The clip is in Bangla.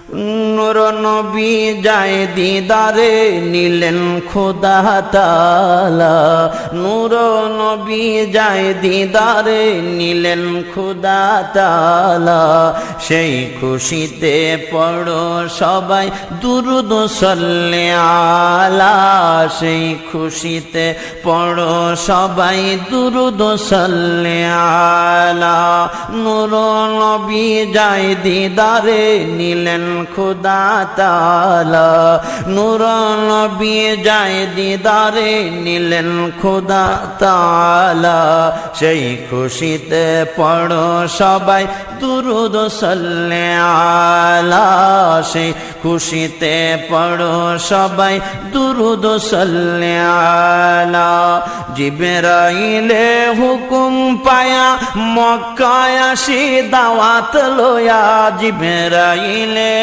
নূর নবী যায় দিদারে নিলেন খোদা তাআলা নূর নবী যায় দিদারে নিলেন খোদা তাআলা সেই খুশিতে পড়ো সবাই দুরূদ সাল্লি আলা সেই খুশিতে পড়ো সবাই দুরূদ সাল্লি আলা নূর নবী যায় দিদারে নিলেন খোদা তাআলা নূর নবী যায় দিদারে নিলেন খোদা তাআলা সেই খুশিতে পড়ো সবাই দুরূদ সাল্লি আলা সেই খুশিতে পড়ো সবাই দুরূদ সাল্লি আলা জিবরাইলে হুকুম পায়া মক্কায় আসি দাওয়াত লয়া জিবরাইলে